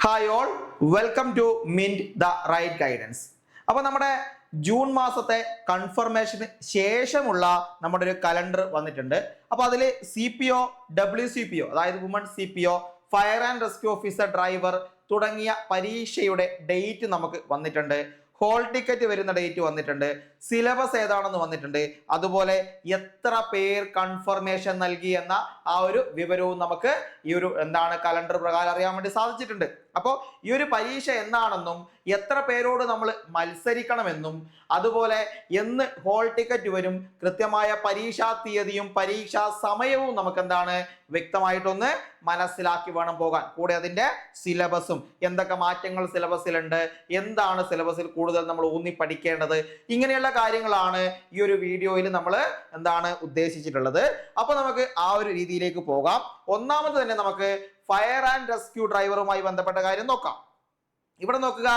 Hi all, welcome to mint the right guidance. അപ്പോൾ നമ്മുടെ June മാസത്തെ കൺഫർമേഷന് ശേഷമുള്ള നമ്മുടെ ഒരു കലണ്ടർ വന്നിട്ടുണ്ട്. അപ്പോൾ അതിൽ CPO, WCPO അതായത് woman CPO, fire and rescue officer, driver തുടങ്ങിയ പരീക്ഷയുടെ ഡേറ്റ് നമുക്ക് വന്നിട്ടുണ്ട്. ഹോൾ ടിക്കറ്റ് വരുന്ന ഡേറ്റ് വന്നിട്ടുണ്ട്. സിലബസ് ഏതാണെന്ന് വന്നിട്ടുണ്ട്. അതുപോലെ എത്ര പേർ കൺഫർമേഷൻ നൽകി എന്ന ആ ഒരു വിവരവും നമുക്ക് ഈ ഒരു കലണ്ടർ പ്രകാരം അറിയാൻ വേണ്ടി സാധിച്ചിട്ടുണ്ട്. അപ്പോൾ ഈ ഒരു പരീക്ഷ എന്നാണെന്നും എത്ര പേരോട് നമ്മൾ മത്സരിക്കണമെന്നും അതുപോലെ എന്ന് ഹോൾ ടിക്കറ്റ് വരും, കൃത്യമായ പരീക്ഷാ തീയതിയും പരീക്ഷാ സമയവും നമുക്ക് വ്യക്തമായിട്ടൊന്ന് മനസ്സിലാക്കി വേണം പോകാൻ. കൂടെ അതിന്റെ സിലബസും എന്തൊക്കെ മാറ്റങ്ങൾ സിലബസിലുണ്ട്, എന്താണ് സിലബസിൽ കൂടുതൽ നമ്മൾ ഊന്നി പഠിക്കേണ്ടത്, ഇങ്ങനെയുള്ള കാര്യങ്ങളാണ് ഈ ഒരു വീഡിയോയിൽ നമ്മൾ ഉദ്ദേശിച്ചിട്ടുള്ളത്. അപ്പൊ നമുക്ക് ആ ഒരു രീതിയിലേക്ക് പോകാം. ഒന്നാമത് തന്നെ നമുക്ക് ഫയർ ആൻഡ് റെസ്ക്യൂ ഡ്രൈവറുമായി ബന്ധപ്പെട്ട കാര്യം നോക്കാം. ഇവിടെ നോക്കുക,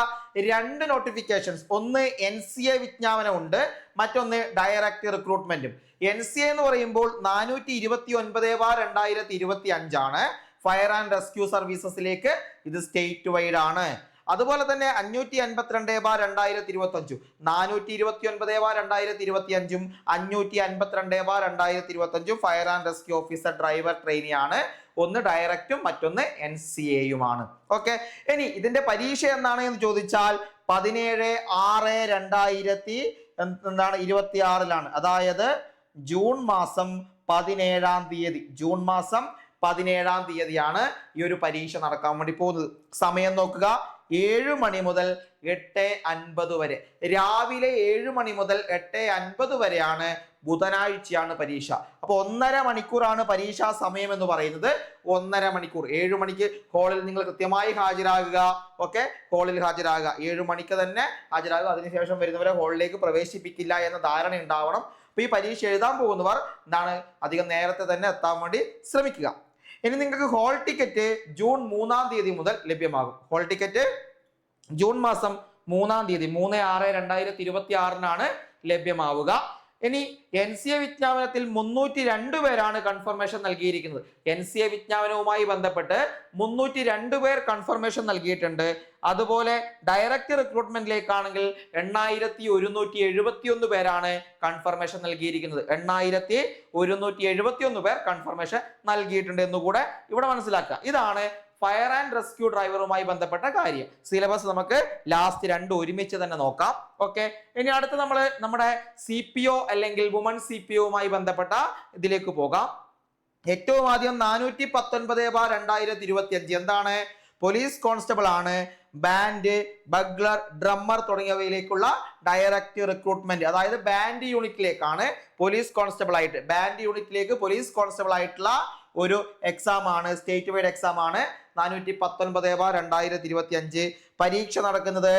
രണ്ട് നോട്ടിഫിക്കേഷൻസ്, ഒന്ന് NCA വിജ്ഞാപനമുണ്ട്, മറ്റൊന്ന് ഡയറക്റ്റ് റിക്രൂട്ട്മെന്റും. NCA എന്ന് പറയുമ്പോൾ 429/2025 ആണ്. ഫയർ ആൻഡ് റെസ്ക്യൂ സർവീസസിലേക്ക് ഇത് സ്റ്റേറ്റ് വൈഡ് ആണ്. അതുപോലെ തന്നെ 552/2025 429/2025 552/2025 fire and rescue officer driver trainee ആണ്. ഒന്ന് ഡയറക്റ്റും മറ്റൊന്ന് NCAയുമാണ്. ഓക്കെ, ഇനി ഇതിന്റെ പരീക്ഷ എന്നാണ് എന്ന് ചോദിച്ചാൽ 17/6/2026 അതായത് ജൂൺ മാസം 17-ാം തീയതിയാണ് ഈ ഒരു പരീക്ഷ നടക്കാൻ വേണ്ടി പോകുന്നത്. സമയം നോക്കുക, 7 മണി മുതൽ 8:50 വരെ, രാവിലെ 7 മണി മുതൽ 8:50 വരെയാണ്. ബുധനാഴ്ചയാണ് പരീക്ഷ. അപ്പൊ 1.5 മണിക്കൂറാണ് പരീക്ഷാ സമയം എന്ന് പറയുന്നത്. 1.5 മണിക്കൂർ. 7 മണിക്ക് ഹാളിൽ നിങ്ങൾ കൃത്യമായി ഹാജരാകുക. ഓക്കെ, ഹാളിൽ ഹാജരാകുക, 7 മണിക്ക് തന്നെ ഹാജരാകുക. അതിനുശേഷം വരുന്നവരെ ഹാളിലേക്ക് പ്രവേശിപ്പിക്കില്ല എന്ന ധാരണ ഉണ്ടാവണം. അപ്പൊ ഈ പരീക്ഷ എഴുതാൻ പോകുന്നവർ അധികം നേരത്തെ തന്നെ എത്താൻ വേണ്ടി ശ്രമിക്കുക. ഇനി നിങ്ങൾക്ക് ഹോൾ ടിക്കറ്റ് ജൂൺ 3-ാം തീയതി മുതൽ ലഭ്യമാകും. ഹോൾ ടിക്കറ്റ് ജൂൺ മാസം 3-ാം തീയതി 3/6/2026 ലഭ്യമാവുക. ഇനി NCA വിജ്ഞാപനത്തിൽ 302 പേരാണ് കൺഫർമേഷൻ നൽകിയിരിക്കുന്നത്. NCA വിജ്ഞാപനവുമായി ബന്ധപ്പെട്ട് 302 പേർ കൺഫർമേഷൻ നൽകിയിട്ടുണ്ട്. അതുപോലെ ഡയറക്റ്റ് റിക്രൂട്ട്മെന്റിലേക്കാണെങ്കിൽ 8171 പേരാണ് കൺഫർമേഷൻ നൽകിയിരിക്കുന്നത്. 8171 പേർ കൺഫർമേഷൻ നൽകിയിട്ടുണ്ട് എന്നുകൂടെ ഇവിടെ മനസ്സിലാക്കുക. ഇതാണ് ഫയർ ആൻഡ് റെസ്ക്യൂ ഡ്രൈവറുമായി ബന്ധപ്പെട്ട കാര്യം. സിലബസ് നമുക്ക് ലാസ്റ്റ് രണ്ടും ഒരുമിച്ച് തന്നെ നോക്കാം. ഓക്കെ, ഇനി അടുത്ത് നമ്മുടെ CPO അല്ലെങ്കിൽ വുമൺ CPOയുമായി ബന്ധപ്പെട്ട ഇതിലേക്ക് പോകാം. ഏറ്റവും ആദ്യം 419/2025 എന്താണ്? പോലീസ് കോൺസ്റ്റബിൾ ആണ്. ബാൻഡ്, ബഗ്ലർ, ഡ്രമ്മർ തുടങ്ങിയവയിലേക്കുള്ള ഡയറക്റ്റ് റിക്രൂട്ട്മെന്റ്, അതായത് ബാൻഡ് യൂണിറ്റിലേക്കാണ് പോലീസ് കോൺസ്റ്റബിൾ ആയിട്ട്, ബാൻഡ് യൂണിറ്റിലേക്ക് പോലീസ് കോൺസ്റ്റബിൾ ആയിട്ടുള്ള ഒരു എക്സാം ആണ്, സ്റ്റേറ്റ് വൈഡ് എക്സാം ആണ്. 419/2025 പരീക്ഷ നടക്കുന്നത്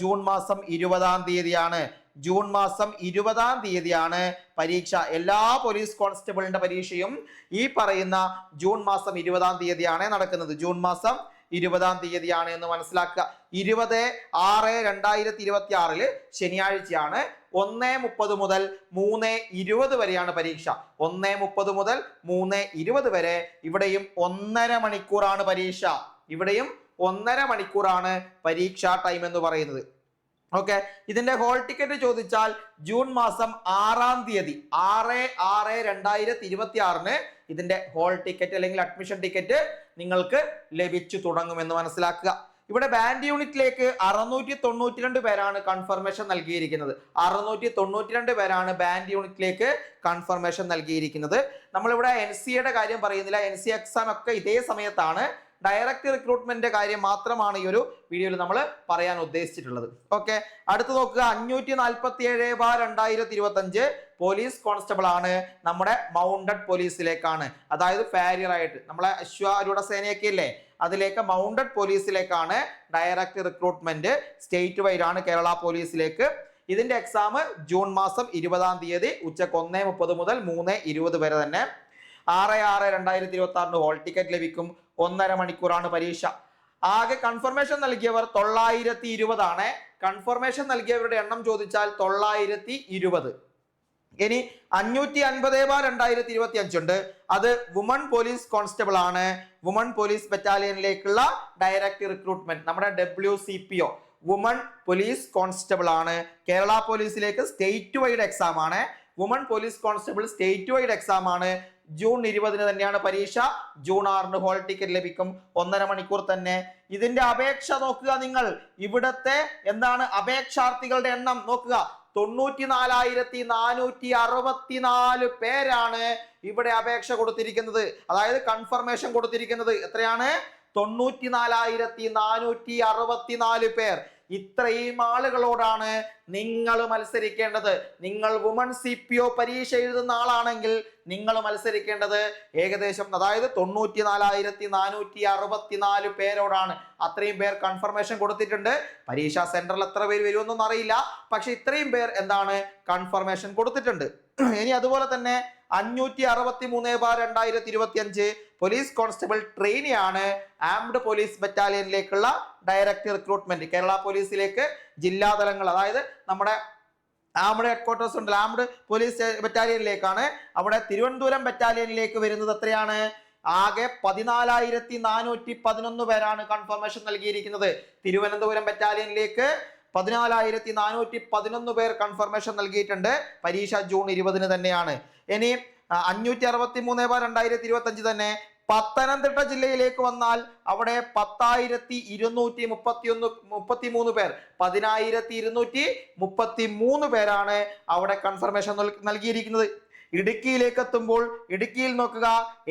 ജൂൺ മാസം 20-ാം തീയതിയാണ്. ജൂൺ മാസം 20-ാം തീയതിയാണ് പരീക്ഷ. എല്ലാ പോലീസ് കോൺസ്റ്റബിളിന്റെ പരീക്ഷയും ഈ പറയുന്ന ജൂൺ മാസം 20-ാം തീയതിയാണ് നടക്കുന്നത്. ജൂൺ മാസം 20-ാം തീയതിയാണ് എന്ന് മനസ്സിലാക്കുക. 20/6/2026 ശനിയാഴ്ചയാണ്. 1:30 മുതൽ 3:20 വരെയാണ് പരീക്ഷ. 1:30 മുതൽ 3:20 വരെ. ഇവിടെയും 1.5 മണിക്കൂറാണ് പരീക്ഷ. ഇവിടെയും 1.5 മണിക്കൂറാണ് പരീക്ഷാ ടൈം എന്ന് പറയുന്നത്. ഓക്കെ, ഇതിന്റെ ഹോൾ ടിക്കറ്റ് ചോദിച്ചാൽ ജൂൺ മാസം 6-ാം തീയതി 6/6/2026 ഇതിന്റെ ഹോൾ ടിക്കറ്റ് അല്ലെങ്കിൽ അഡ്മിഷൻ ടിക്കറ്റ് നിങ്ങൾക്ക് ലഭിച്ചു തുടങ്ങുമെന്ന് മനസ്സിലാക്കുക. ഇവിടെ ബാൻഡ് യൂണിറ്റിലേക്ക് 692 പേരാണ് കൺഫർമേഷൻ നൽകിയിരിക്കുന്നത്. 692 പേരാണ് ബാൻഡ് യൂണിറ്റിലേക്ക് കൺഫർമേഷൻ നൽകിയിരിക്കുന്നത്. നമ്മളിവിടെ NCAയുടെ കാര്യം പറയുന്നില്ല. NCA എക്സാം ഒക്കെ ഇതേ സമയത്താണ്. ഡയറക്റ്റ് റിക്രൂട്ട്മെന്റിന്റെ കാര്യം മാത്രമാണ് ഈ ഒരു വീഡിയോയിൽ നമ്മൾ പറയാൻ ഉദ്ദേശിച്ചിട്ടുള്ളത്. ഓക്കെ, അടുത്ത് നോക്കുക, 547/2025 പോലീസ് കോൺസ്റ്റബിൾ ആണ്. നമ്മുടെ മൗണ്ടഡ് പോലീസിലേക്കാണ്, അതായത് ഫാരിയർ ആയിട്ട് നമ്മളെ അശ്വാരൂഢ സേനയൊക്കെ ഇല്ലേ, അതിലേക്ക് മൗണ്ടഡ് പോലീസിലേക്കാണ് ഡയറക്റ്റ് റിക്രൂട്ട്മെന്റ്. സ്റ്റേറ്റ് വൈഡ് ആണ് കേരള പോലീസിലേക്ക്. ഇതിന്റെ എക്സാം ജൂൺ മാസം 20-ാം തീയതി ഉച്ചക്ക് 1:30 മുതൽ 3:20 വരെ തന്നെ. 6/6/2026 ഹോൾ ടിക്കറ്റ് ലഭിക്കും. 1.5 മണിക്കൂറാണ് പരീക്ഷ. ആകെ കൺഫർമേഷൻ നൽകിയവർ 920 ആണ്. കൺഫർമേഷൻ നൽകിയവരുടെ എണ്ണം ചോദിച്ചാൽ 920. ഇനി 550/2025 ഉണ്ട്. അത് വുമൺ പോലീസ് കോൺസ്റ്റബിൾ ആണ്. വുമൺ പോലീസ് ബറ്റാലിയനിലേക്കുള്ള ഡയറക്റ്റ് റിക്രൂട്ട്മെന്റ് നമ്മുടെ WCPO വുമൺ പോലീസ് കോൺസ്റ്റബിൾ ആണ്. കേരള പോലീസിലേക്ക് സ്റ്റേറ്റ് വൈഡ് എക്സാം ആണ്. Woman police constable state wide exam ആണ്. ജൂൺ 20 തന്നെയാണ് പരീക്ഷ. ജൂൺ 6 ഹോൾ ടിക്കറ്റ് ലഭിക്കും. 1.5 മണിക്കൂർ തന്നെ. ഇതിന്റെ അപേക്ഷ നോക്കുക നിങ്ങൾ. ഇവിടത്തെ എന്താണ് അപേക്ഷാർത്ഥികളുടെ എണ്ണം നോക്കുക. 94,464 പേരാണ് ഇവിടെ അപേക്ഷ കൊടുത്തിരിക്കുന്നത്. അതായത് കൺഫർമേഷൻ കൊടുത്തിരിക്കുന്നത് എത്രയാണ്? 94,464 പേർ. ഇത്രയും ആളുകളോടാണ് നിങ്ങൾ മത്സരിക്കേണ്ടത്. നിങ്ങൾ വുമൺ CPO പരീക്ഷ എഴുതുന്ന ആളാണെങ്കിൽ നിങ്ങൾ മത്സരിക്കേണ്ടത് ഏകദേശം അതായത് 94,464 പേരോടാണ്. അത്രയും പേർ കൺഫർമേഷൻ കൊടുത്തിട്ടുണ്ട്. പരീക്ഷാ സെന്ററിൽ എത്ര പേര് വരുമെന്നൊന്നും അറിയില്ല. പക്ഷെ ഇത്രയും പേർ എന്താണ് കൺഫർമേഷൻ കൊടുത്തിട്ടുണ്ട്. ഇനി അതുപോലെ തന്നെ 563/2025 പോലീസ് കോൺസ്റ്റബിൾ ട്രെയിനി ആണ്. ആംഡ് പോലീസ് ബറ്റാലിയനിലേക്കുള്ള ഡയറക്റ്റ് റിക്രൂട്ട്മെന്റ് കേരള പോലീസിലേക്ക് ജില്ലാ തലങ്ങൾ അതായത് നമ്മുടെ ആംഡ് ഹെഡ്ക്വാർട്ടേഴ്സ് ഉണ്ട്. ആംഡ് പോലീസ് ബറ്റാലിയനിലേക്കാണ്. അവിടെ തിരുവനന്തപുരം ബറ്റാലിയനിലേക്ക് വരുന്നത് എത്രയാണ്? ആകെ 14,411 പേരാണ് കൺഫർമേഷൻ നൽകിയിരിക്കുന്നത്. തിരുവനന്തപുരം ബറ്റാലിയനിലേക്ക് 14,411 പേർ കൺഫർമേഷൻ നൽകിയിട്ടുണ്ട്. പരീക്ഷ ജൂൺ 20 തന്നെയാണ്. ഇനി 563/2025 തന്നെ പത്തനംതിട്ട ജില്ലയിലേക്ക് വന്നാൽ അവിടെ 10,233 പേർ 10,233 പേരാണ് അവിടെ കൺഫർമേഷൻ നൽകിയിരിക്കുന്നത്. ഇടുക്കിയിലേക്ക് എത്തുമ്പോൾ ഇടുക്കിയിൽ നോക്കുക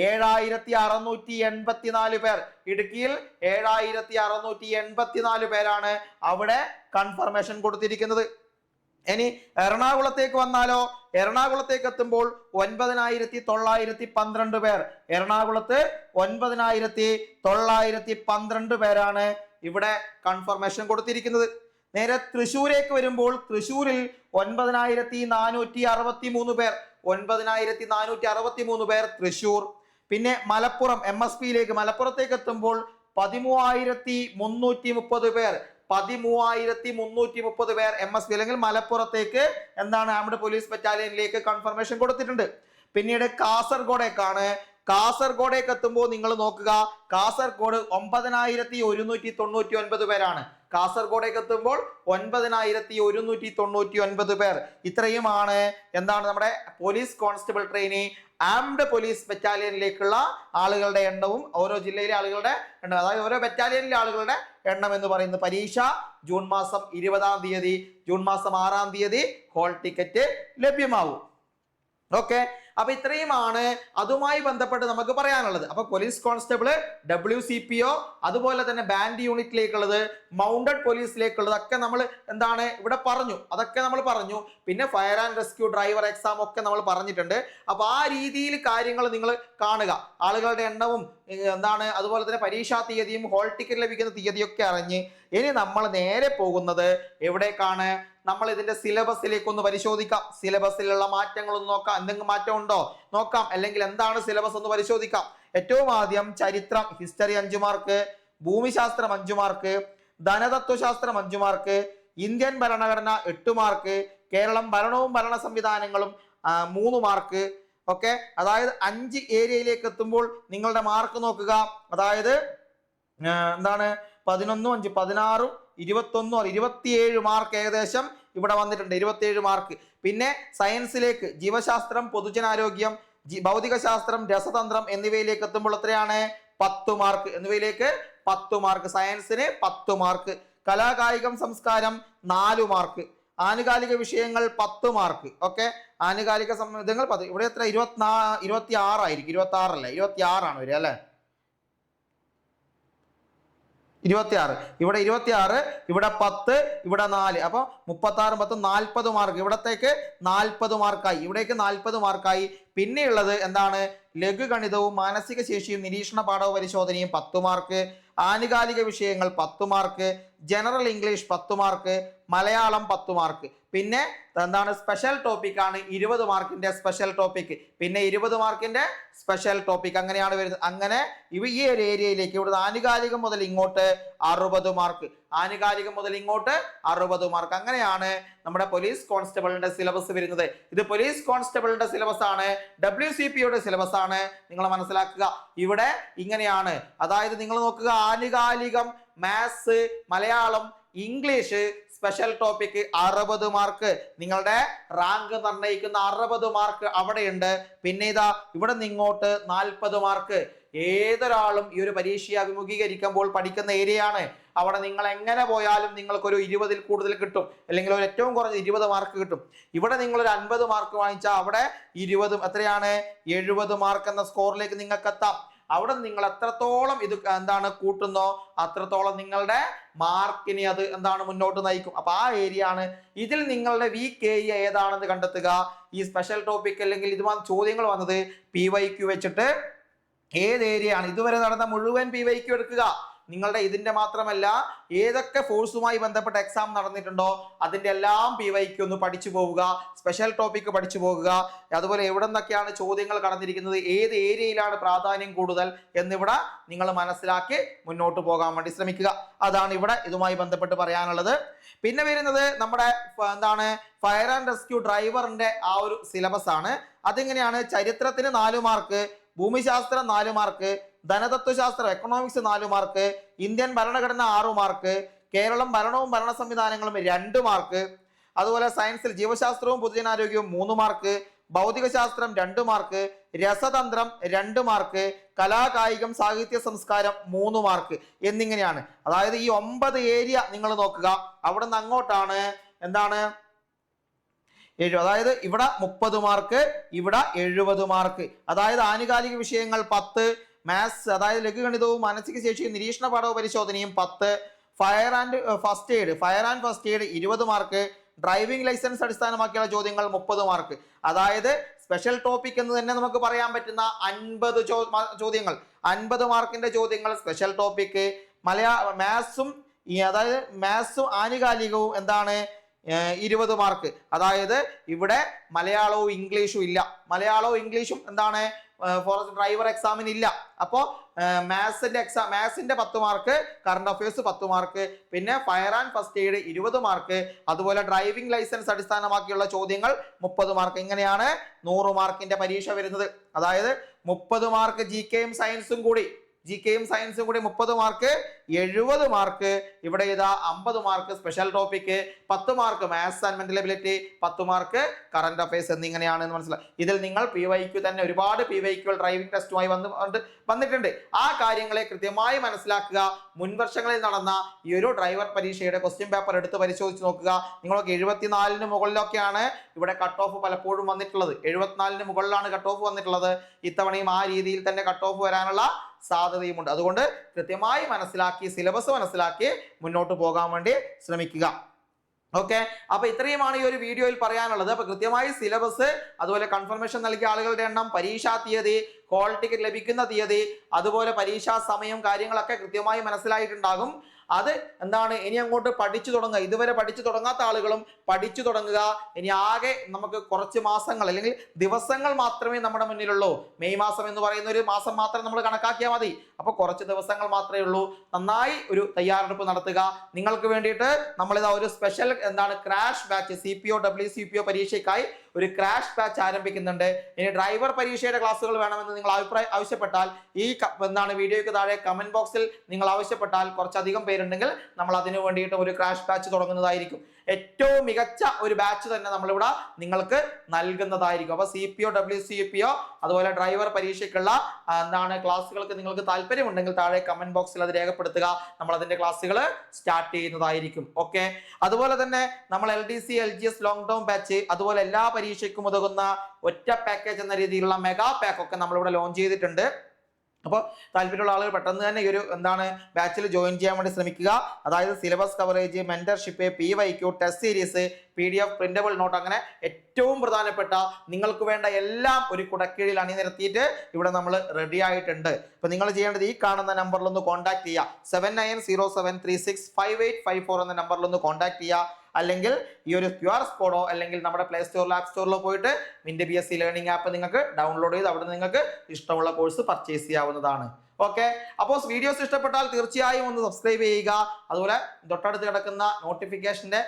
7,684 പേർ. ഇടുക്കിയിൽ 7,684 പേരാണ് അവിടെ കൺഫർമേഷൻ കൊടുത്തിരിക്കുന്നത്. ഇനി എറണാകുളത്തേക്ക് വന്നാലോ? എറണാകുളത്തേക്ക് എത്തുമ്പോൾ 9,912 പേർ. എറണാകുളത്ത് 9,912 പേരാണ് ഇവിടെ കൺഫർമേഷൻ കൊടുത്തിരിക്കുന്നത്. നേരെ തൃശ്ശൂരേക്ക് വരുമ്പോൾ തൃശ്ശൂരിൽ 9,463 പേർ. 9,463 പേർ തൃശ്ശൂർ. പിന്നെ മലപ്പുറം MSPയിലേക്ക് മലപ്പുറത്തേക്ക് എത്തുമ്പോൾ 13,330 പേർ. 13,330 പേർ MSP അല്ലെങ്കിൽ മലപ്പുറത്തേക്ക് എന്താണ് ആംഡ് പോലീസ് ബറ്റാലിയനിലേക്ക് കൺഫർമേഷൻ കൊടുത്തിട്ടുണ്ട്. പിന്നീട് കാസർഗോഡേക്കാണ്. കാസർഗോഡേക്ക് എത്തുമ്പോൾ നിങ്ങൾ നോക്കുക കാസർഗോഡ് 9,199 പേരാണ്. കാസർഗോഡേക്ക് എത്തുമ്പോൾ 9,199 പേർ. ഇത്രയുമാണ് എന്താണ് നമ്മുടെ police constable trainee armed police ബറ്റാലിയനിലേക്കുള്ള ആളുകളുടെ എണ്ണവും ഓരോ ജില്ലയിലെ ആളുകളുടെ എണ്ണം അതായത് ഓരോ ബറ്റാലിയനിലെ ആളുകളുടെ എണ്ണം എന്ന് പറയുന്നത്. പരീക്ഷ ജൂൺ മാസം 20 ജൂൺ മാസം 6 ഹോൾ ടിക്കറ്റ് ലഭ്യമാവും. ഓക്കെ, അപ്പൊ ഇത്രയുമാണ് അതുമായി ബന്ധപ്പെട്ട് നമുക്ക് പറയാനുള്ളത്. അപ്പൊ പോലീസ് കോൺസ്റ്റബിൾ WCPO അതുപോലെ തന്നെ ബാൻഡ് യൂണിറ്റിലേക്കുള്ളത് മൗണ്ടഡ് പോലീസിലേക്കുള്ളത് ഒക്കെ നമ്മൾ എന്താണ് ഇവിടെ പറഞ്ഞു. അതൊക്കെ നമ്മൾ പറഞ്ഞു. പിന്നെ fire and rescue driver exam ഒക്കെ നമ്മൾ പറഞ്ഞിട്ടുണ്ട്. അപ്പൊ ആ രീതിയിൽ കാര്യങ്ങൾ നിങ്ങൾ കാണുക. ആളുകളുടെ എണ്ണവും എന്താണ് അതുപോലെ തന്നെ പരീക്ഷാ തീയതിയും ഹോൾ ടിക്കറ്റ് ലഭിക്കുന്ന തീയതിയൊക്കെ അറിഞ്ഞ് ഇനി നമ്മൾ നേരെ പോകുന്നത് എവിടേക്കാണ്? നമ്മൾ ഇതിന്റെ സിലബസിലേക്ക് ഒന്ന് പരിശോധിക്കാം. സിലബസിലുള്ള മാറ്റങ്ങളൊന്ന് നോക്കാം. എന്തെങ്കിലും മാറ്റം ഉണ്ടോ നോക്കാം. അല്ലെങ്കിൽ എന്താണ് സിലബസ് ഒന്ന് പരിശോധിക്കാം. ഏറ്റവും ആദ്യം ചരിത്രം ഹിസ്റ്ററി 5 മാർക്ക്, ഭൂമിശാസ്ത്രം 5 മാർക്ക്, ധനതത്വശാസ്ത്രം 5 മാർക്ക്, ഇന്ത്യൻ ഭരണഘടന 8 മാർക്ക്, കേരളം ഭരണവും ഭരണ സംവിധാനങ്ങളും 3 മാർക്ക്. ഓക്കെ, അതായത് 5 ഏരിയയിലേക്ക് എത്തുമ്പോൾ നിങ്ങളുടെ മാർക്ക് നോക്കുക. അതായത് എന്താണ് 11, 5, 16, 21, 27 മാർക്ക് ഏകദേശം ഇവിടെ വന്നിട്ടുണ്ട്. 27 മാർക്ക്. പിന്നെ സയൻസിലേക്ക് ജീവശാസ്ത്രം, പൊതുജനാരോഗ്യം, ഭൗതികശാസ്ത്രം, രസതന്ത്രം എന്നിവയിലേക്ക് എത്തുമ്പോൾ എത്രയാണ്? 10 മാർക്ക്. എന്നിവയിലേക്ക് 10 മാർക്ക്. സയൻസിന് 10 മാർക്ക്. കലാകായികം സംസ്കാരം 4 മാർക്ക്. ആനുകാലിക വിഷയങ്ങൾ 10 മാർക്ക്. ഓക്കെ, ആനുകാലിക സംവിധാനങ്ങൾ 10. ഇവിടെ എത്ര? 26 ആയിരിക്കും. 26 അല്ലേ? 26 ആണ് വരിക അല്ലെ? 26. ഇവിടെ 26, ഇവിടെ 10, ഇവിടെ 4. അപ്പൊ 36, 10, 40 മാർക്ക്. ഇവിടത്തേക്ക് 40 മാർക്കായി. ഇവിടേക്ക് 40 മാർക്കായി. പിന്നെയുള്ളത് എന്താണ്? ലഘുഗണിതവും മാനസിക ശേഷിയും നിരീക്ഷണ പാഠവും പരിശോധനയും 10 മാർക്ക്. ആനുകാലിക വിഷയങ്ങൾ 10 mark. General English 10 mark. Malayalam 10 mark. പിന്നെ എന്താണ്? സ്പെഷ്യൽ ടോപ്പിക് ആണ് 20 മാർക്കിന്റെ സ്പെഷ്യൽ ടോപ്പിക്. പിന്നെ 20 മാർക്കിന്റെ സ്പെഷ്യൽ ടോപ്പിക് അങ്ങനെയാണ് വരുന്നത്. അങ്ങനെ ഈ ഒരു ഏരിയയിലേക്ക് ഇവിടുന്ന് ആനുകാലികം മുതൽ ഇങ്ങോട്ട് 60 മാർക്ക്. ആനുകാലികം മുതൽ ഇങ്ങോട്ട് 60 മാർക്ക്. അങ്ങനെയാണ് നമ്മുടെ പോലീസ് കോൺസ്റ്റബിളിന്റെ സിലബസ് വരുന്നത്. ഇത് പോലീസ് കോൺസ്റ്റബിളിന്റെ സിലബസ് ആണ്, WCPയുടെ സിലബസ് ആണ്. നിങ്ങൾ മനസ്സിലാക്കുക, ഇവിടെ ഇങ്ങനെയാണ്. അതായത് നിങ്ങൾ നോക്കുക, ആനുകാലികം, maths, Malayalam, English, special topic 60 mark. നിങ്ങളുടെ റാങ്ക് നിർണ്ണയിക്കുന്ന 60 മാർക്ക് അവിടെയുണ്ട്. പിന്നെ ഇതാ ഇവിടെ നിന്ന് ഇങ്ങോട്ട് 40 മാർക്ക്. ഏതൊരാളും ഈ ഒരു പരീക്ഷയെ അഭിമുഖീകരിക്കുമ്പോൾ പഠിക്കുന്ന ഏരിയയാണ്. അവിടെ നിങ്ങൾ എങ്ങനെ പോയാലും നിങ്ങൾക്കൊരു 20-ൽ കൂടുതൽ കിട്ടും, അല്ലെങ്കിൽ ഒരു ഏറ്റവും കുറഞ്ഞ 20 മാർക്ക് കിട്ടും. ഇവിടെ നിങ്ങൾ ഒരു 50 മാർക്ക് വാങ്ങിച്ചാൽ അവിടെ 20 എത്രയാണ്, 70 മാർക്ക് എന്ന സ്കോറിലേക്ക് നിങ്ങൾക്ക് എത്താം. അവിടെ നിങ്ങൾ എത്രത്തോളം ഇത് കൂട്ടുന്നോ അത്രത്തോളം നിങ്ങളുടെ മാർക്കിനെ അത് മുന്നോട്ട് നയിക്കും. അപ്പൊ ആ ഏരിയ ആണ്. ഇതിൽ നിങ്ങളുടെ വീക്ക് ഏരിയ ഏതാണെന്ന് കണ്ടെത്തുക. ഈ സ്പെഷ്യൽ ടോപ്പിക് അല്ലെങ്കിൽ ഇതുമായി ചോദ്യങ്ങൾ വന്നത് PYQ വെച്ചിട്ട് ഏത് ഏരിയ ആണ്, ഇതുവരെ നടന്ന മുഴുവൻ PYQ എടുക്കുക. നിങ്ങളുടെ ഇതിന്റെ മാത്രമല്ല, ഏതൊക്കെ ഫോഴ്സുമായി ബന്ധപ്പെട്ട എക്സാം നടന്നിട്ടുണ്ടോ അതിന്റെ എല്ലാം PYQ ഒന്ന് പഠിച്ചു പോവുക, സ്പെഷ്യൽ ടോപ്പിക് പഠിച്ചു പോകുക. അതുപോലെ എവിടെ നിന്നൊക്കെയാണ് ചോദ്യങ്ങൾ കടന്നിരിക്കുന്നത്, ഏത് ഏരിയയിലാണ് പ്രാധാന്യം കൂടുതൽ എന്നിവിടെ നിങ്ങൾ മനസ്സിലാക്കി മുന്നോട്ട് പോകാൻ വേണ്ടി ശ്രമിക്കുക. അതാണ് ഇവിടെ ഇതുമായി ബന്ധപ്പെട്ട് പറയാനുള്ളത്. പിന്നെ വരുന്നത് നമ്മുടെ ഫയർ ആൻഡ് റെസ്ക്യൂ ഡ്രൈവറിന്റെ ആ ഒരു സിലബസ് ആണ്. അതിങ്ങനെയാണ്: ചരിത്രത്തിന് 4 മാർക്ക്, ഭൂമിശാസ്ത്രം 4 മാർക്ക്, ധനതത്വശാസ്ത്രം എക്കണോമിക്സ് 4 മാർക്ക്, ഇന്ത്യൻ ഭരണഘടന 6 മാർക്ക്, കേരളം ഭരണവും ഭരണ സംവിധാനങ്ങളും 2 മാർക്ക്, അതുപോലെ സയൻസിൽ ജീവശാസ്ത്രവും പൊതുജനാരോഗ്യവും 3 മാർക്ക്, ഭൗതികശാസ്ത്രം 2 മാർക്ക്, രസതന്ത്രം 2 മാർക്ക്, കലാകായികം സാഹിത്യ സംസ്കാരം 3 മാർക്ക് എന്നിങ്ങനെയാണ്. അതായത് ഈ 9 ഏരിയ നിങ്ങൾ നോക്കുക. അവിടെ നിന്ന് അങ്ങോട്ടാണ് അതായത് ഇവിടെ 30 മാർക്ക്, ഇവിടെ 70 മാർക്ക്. അതായത് ആനുകാലിക വിഷയങ്ങൾ 10, മാത്സ് അതായത് ലഘുഗണിതവും മാനസിക ശേഷിയും നിരീക്ഷണ പാഠവും പരിശോധനയും 10, fire and first aid 20 mark, driving licence അടിസ്ഥാനമാക്കിയുള്ള ചോദ്യങ്ങൾ 30 മാർക്ക്. അതായത് സ്പെഷ്യൽ ടോപ്പിക് എന്ന് തന്നെ നമുക്ക് പറയാൻ പറ്റുന്ന 50 ചോദ്യങ്ങൾ, 50 മാർക്കിന്റെ ചോദ്യങ്ങൾ സ്പെഷ്യൽ ടോപ്പിക്. മാത്സും ആനുകാലികവും 20 മാർക്ക്. അതായത് ഇവിടെ മലയാളവും ഇംഗ്ലീഷും ഇല്ല. മലയാളവും ഇംഗ്ലീഷും ഫോറസ്റ്റ് ഡ്രൈവർ എക്സാമിന് ഇല്ല. അപ്പോൾ മാത്സിന്റെ 10 മാർക്ക്, കറണ്ട് അഫയേഴ്സ് 10 മാർക്ക്, പിന്നെ fire and first aid 20 mark, അതുപോലെ ഡ്രൈവിംഗ് ലൈസൻസ് അടിസ്ഥാനമാക്കിയുള്ള ചോദ്യങ്ങൾ 30 മാർക്ക്. ഇങ്ങനെയാണ് 100 മാർക്കിന്റെ പരീക്ഷ വരുന്നത്. അതായത് 30 മാർക്ക് GKയും സയൻസും കൂടി 30 മാർക്ക്, 70 മാർക്ക്. ഇവിടെ 50 mark special topic, 10 mark maths and mental ability, 10 mark current affairs എന്നിങ്ങനെയാണെന്ന് മനസ്സിലായി. ഇതിൽ നിങ്ങൾ PYQ തന്നെ ഒരുപാട് PYQ ഡ്രൈവിംഗ് ടെസ്റ്റുമായി വന്നിട്ടുണ്ട്. ആ കാര്യങ്ങളെ കൃത്യമായി മനസ്സിലാക്കുക. മുൻവർഷങ്ങളിൽ നടന്ന ഈ ഒരു ഡ്രൈവർ പരീക്ഷയുടെ ക്വസ്റ്റ്യൻ പേപ്പർ എടുത്ത് പരിശോധിച്ച് നോക്കുക. നിങ്ങൾക്ക് 74-ന് മുകളിലൊക്കെയാണ് ഇവിടെ കട്ട് ഓഫ് പലപ്പോഴും വന്നിട്ടുള്ളത്. 74-ന് മുകളിലാണ് കട്ട് ഓഫ് വന്നിട്ടുള്ളത്. ഇത്തവണയും ആ രീതിയിൽ തന്നെ കട്ട് ഓഫ് വരാനുള്ള സാധ്യതയുമുണ്ട്. അതുകൊണ്ട് കൃത്യമായി മനസ്സിലാക്കി, സിലബസ് മനസ്സിലാക്കി മുന്നോട്ട് പോകാൻ വേണ്ടി ശ്രമിക്കുക. ഓക്കെ, അപ്പൊ ഇത്രയുമാണ് ഈ ഒരു വീഡിയോയിൽ പറയാനുള്ളത്. അപ്പൊ കൃത്യമായി സിലബസ്, അതുപോലെ കൺഫർമേഷൻ നൽകിയ ആളുകളുടെ എണ്ണം, പരീക്ഷാ തീയതി, ഹോൾ ടിക്കറ്റ് ലഭിക്കുന്ന തീയതി, അതുപോലെ പരീക്ഷാ സമയം, കാര്യങ്ങളൊക്കെ കൃത്യമായി മനസ്സിലായിട്ടുണ്ടാകും. അത് ഇനി അങ്ങോട്ട് പഠിച്ചു തുടങ്ങുക. ഇതുവരെ പഠിച്ചു തുടങ്ങാത്ത ആളുകളും പഠിച്ചു തുടങ്ങുക. ഇനി ആകെ നമുക്ക് കുറച്ച് മാസങ്ങൾ അല്ലെങ്കിൽ ദിവസങ്ങൾ മാത്രമേ നമ്മുടെ മുന്നിലുള്ളൂ. മെയ് മാസം എന്ന് പറയുന്ന ഒരു മാസം മാത്രം നമ്മൾ കണക്കാക്കിയാൽ മതി. അപ്പൊ കുറച്ച് ദിവസങ്ങൾ മാത്രമേ ഉള്ളൂ. നന്നായി ഒരു തയ്യാറെടുപ്പ് നടത്തുക. നിങ്ങൾക്ക് വേണ്ടിയിട്ട് നമ്മളിതാ ഒരു special crash batch CPO WCPO പരീക്ഷയ്ക്കായി ഒരു ക്രാഷ് ബാച്ച് ആരംഭിക്കുന്നുണ്ട്. ഇനി ഡ്രൈവർ പരീക്ഷയുടെ ക്ലാസ്സുകൾ വേണമെന്ന് നിങ്ങൾ ആവശ്യപ്പെട്ടാൽ ഈ വീഡിയോയ്ക്ക് താഴെ കമന്റ് ബോക്സിൽ നിങ്ങൾ ആവശ്യപ്പെട്ടാൽ, കുറച്ചധികം പേരുണ്ടെങ്കിൽ നമ്മൾ അതിനു വേണ്ടിയിട്ട് ഒരു ക്രാഷ് ബാച്ച് തുടങ്ങുന്നതായിരിക്കും. ഏറ്റവും മികച്ച ഒരു ബാച്ച് തന്നെ നമ്മളിവിടെ നിങ്ങൾക്ക് നൽകുന്നതായിരിക്കും. അപ്പൊ CPO WCPO അതുപോലെ ഡ്രൈവർ പരീക്ഷയ്ക്കുള്ള ക്ലാസ്സുകൾക്ക് നിങ്ങൾക്ക് താല്പര്യമുണ്ടെങ്കിൽ താഴെ കമന്റ് ബോക്സിൽ അത് രേഖപ്പെടുത്തുക. നമ്മൾ അതിന്റെ ക്ലാസ്സുകൾ സ്റ്റാർട്ട് ചെയ്യുന്നതായിരിക്കും. ഓക്കെ, അതുപോലെ തന്നെ നമ്മൾ LDC LGS long term batch, അതുപോലെ എല്ലാ പരീക്ഷയ്ക്കും ഉതകുന്ന ഒറ്റ പാക്കേജ് എന്ന രീതിയിലുള്ള മെഗാ പാക്ക് ഒക്കെ നമ്മളിവിടെ ലോഞ്ച് ചെയ്തിട്ടുണ്ട്. അപ്പോൾ താല്പര്യമുള്ള ആളുകൾ പെട്ടെന്ന് തന്നെ ഈ ഒരു ബാച്ചിൽ ജോയിൻ ചെയ്യാൻ വേണ്ടി ശ്രമിക്കുക. അതായത് syllabus coverage, mentorship, PYQ, test series, PDF, printable note, അങ്ങനെ ഏറ്റവും പ്രധാനപ്പെട്ട നിങ്ങൾക്ക് വേണ്ട എല്ലാം ഒരു കുടക്കീഴിൽ അണിനിരത്തിയിട്ട് ഇവിടെ നമ്മൾ റെഡി ആയിട്ടുണ്ട്. അപ്പൊ നിങ്ങൾ ചെയ്യേണ്ടത് ഈ കാണുന്ന നമ്പറിൽ ഒന്ന് കോൺടാക്ട് ചെയ്യുക. 7907365854 എന്ന നമ്പറിൽ ഒന്ന് കോൺടാക്ട് ചെയ്യുക. അല്ലെങ്കിൽ ഈ ഒരു QR കോഡോ അല്ലെങ്കിൽ നമ്മുടെ പ്ലേ സ്റ്റോറിലോ ആപ്പ് സ്റ്റോറിലോ പോയിട്ട് മിന്റ് BSc ലേണിംഗ് ആപ്പ് നിങ്ങൾക്ക് ഡൗൺലോഡ് ചെയ്ത് അവിടെ നിങ്ങൾക്ക് ഇഷ്ടമുള്ള കോഴ്സ് പർച്ചേസ് ചെയ്യാവുന്നതാണ്. ഓക്കെ, അപ്പോൾ വീഡിയോസ് ഇഷ്ടപ്പെട്ടാൽ തീർച്ചയായും ഒന്ന് സബ്സ്ക്രൈബ് ചെയ്യുക. അതുപോലെ തൊട്ടടുത്ത് കിടക്കുന്ന നോട്ടിഫിക്കേഷന്റെ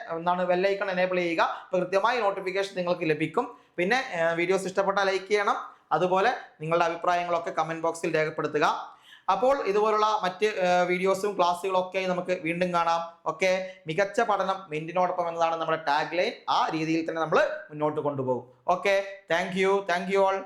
ബെല്ലൈക്കൺ എനേബിൾ ചെയ്യുക. അപ്പോൾ കൃത്യമായി നോട്ടിഫിക്കേഷൻ നിങ്ങൾക്ക് ലഭിക്കും. പിന്നെ വീഡിയോസ് ഇഷ്ടപ്പെട്ടാൽ ലൈക്ക് ചെയ്യണം. അതുപോലെ നിങ്ങളുടെ അഭിപ്രായങ്ങളൊക്കെ കമന്റ് ബോക്സിൽ രേഖപ്പെടുത്തുക. അപ്പോൾ ഇതുപോലുള്ള മറ്റ് വീഡിയോസും ക്ലാസ്സുകളും ഒക്കെ നമുക്ക് വീണ്ടും കാണാം. ഓക്കെ, മികച്ച പഠനം മിന്റിനോടൊപ്പം എന്നതാണ് നമ്മുടെ ടാഗ് ലൈൻ. ആ രീതിയിൽ തന്നെ നമ്മൾ മുന്നോട്ട് കൊണ്ടുപോകും. Okay, thank you all.